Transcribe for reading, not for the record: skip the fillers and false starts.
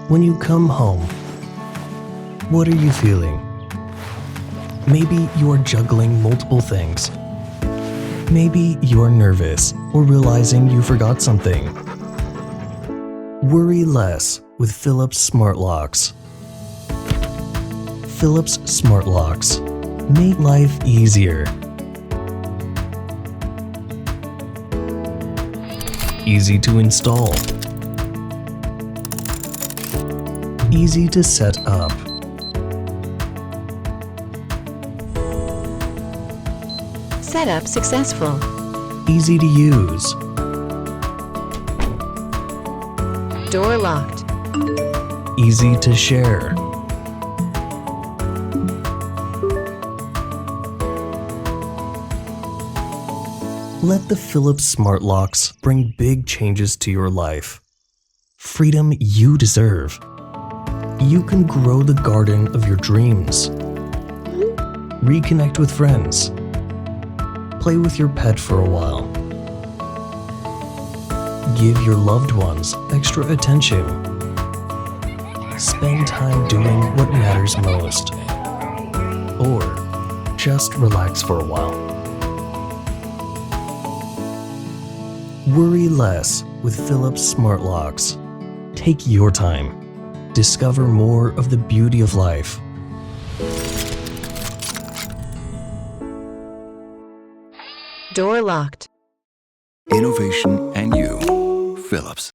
When you come home, what are you feeling? Maybe you are juggling multiple things. Maybe you are nervous or realizing you forgot something. Worry less with Philips Smart Locks. Philips Smart Locks make life easier. Easy to install. Easy to set up. Setup successful. Easy to use. Door locked. Easy to share. Let the Philips Smart Locks bring big changes to your life. Freedom you deserve. You can grow the garden of your dreams. Reconnect with friends. Play with your pet for a while. Give your loved ones extra attention. Spend time doing what matters most. Or just relax for a while. Worry less with Philips Smart Locks. Take your time. Discover more of the beauty of life. Door locked. Innovation and you. Philips.